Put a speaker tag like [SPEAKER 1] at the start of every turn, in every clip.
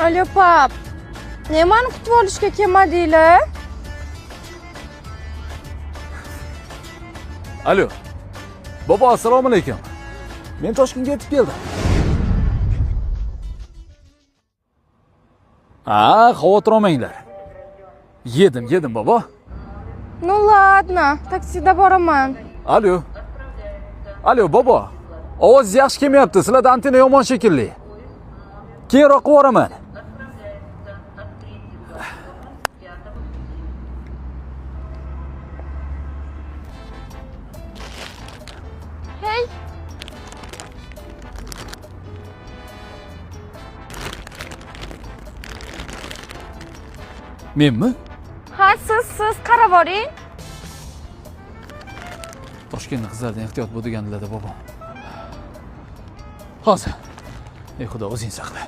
[SPEAKER 1] Alo pap. Nimani kutib olishga kelmadinglar?
[SPEAKER 2] Alo. Bobo, assalomu alaykum. Men Toshkentga yetib keldim. Xavotir olmanglar. Yedim bobo.
[SPEAKER 1] Ну ладно, taksida boraman.
[SPEAKER 2] Alo bobo. Ovoz yaxshi kelmayapti. Sizlarda antena yomon shekilli. Keyinroq qo'raman.
[SPEAKER 1] Hey.
[SPEAKER 2] Menmi?
[SPEAKER 1] Ha, siz qarab oling.
[SPEAKER 2] Toshkentning qizlaridan ehtiyot bo'l degandilar-da bobo. Hozir. Ey xudo, o'zing saqla.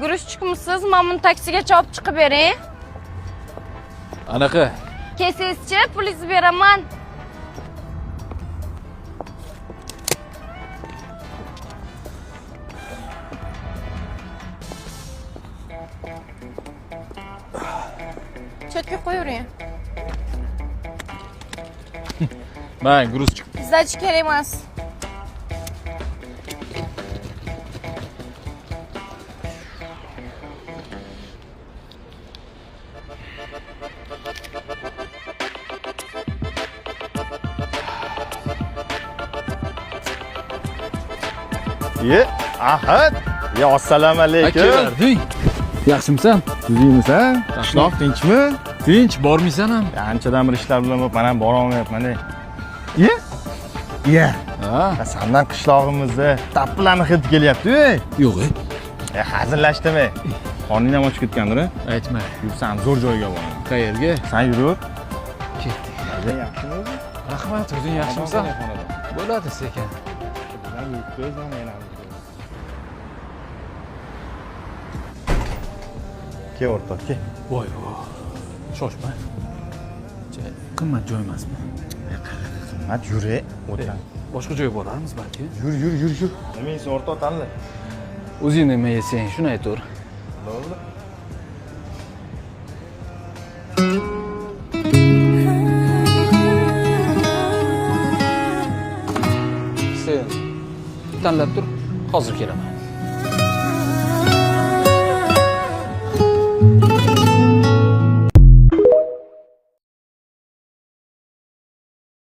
[SPEAKER 1] Grushchikmisiz? Men buni taksigacha olib chiqib bering.
[SPEAKER 2] Anaqa.
[SPEAKER 1] Kesingizchi, pulingizni beraman. Chetga qo'yavering.
[SPEAKER 2] Men gruzchik.
[SPEAKER 1] Bizdachi kerak emas.
[SPEAKER 3] Ahad. Assalomu alaykum.
[SPEAKER 2] Kelarding. Yaxshimisan?
[SPEAKER 3] Sizmisan? Qishloq tinchmi?
[SPEAKER 2] Tinch, bormisan ham?
[SPEAKER 3] Anchadan bir ishlar bilan men ham bora olmayapman-da. Iya. Ha. Sendan qishlog'imizda tappilarni hid kelyapti.
[SPEAKER 2] Yo'q.
[SPEAKER 3] Hazillashdimi? Qorning ham ochib ketgandir-a?
[SPEAKER 2] Aytma.
[SPEAKER 3] Yursam zo'r joyga boraman.
[SPEAKER 2] Qayerga?
[SPEAKER 3] Sen yurib.
[SPEAKER 2] Ketdik.
[SPEAKER 3] Yaxshimi o'zi?
[SPEAKER 2] Rahmat, o'zing yaxshimisan? Bo'ladi sekin.
[SPEAKER 3] Bilan yuribmiz ham yana. Ke o'rtoq, ke.
[SPEAKER 2] Voy. Shoshma. Qimmat joy emasmi?
[SPEAKER 3] Qimmat yuri, o'tir.
[SPEAKER 2] Boshqa joy boramiz balki.
[SPEAKER 3] Yur. Nima yeysan o'rtoq tanla.
[SPEAKER 2] O'zing nima yesang, shuni aytaver.
[SPEAKER 3] Bo'ldi.
[SPEAKER 2] Sen tanlab tur, hozir kelaman.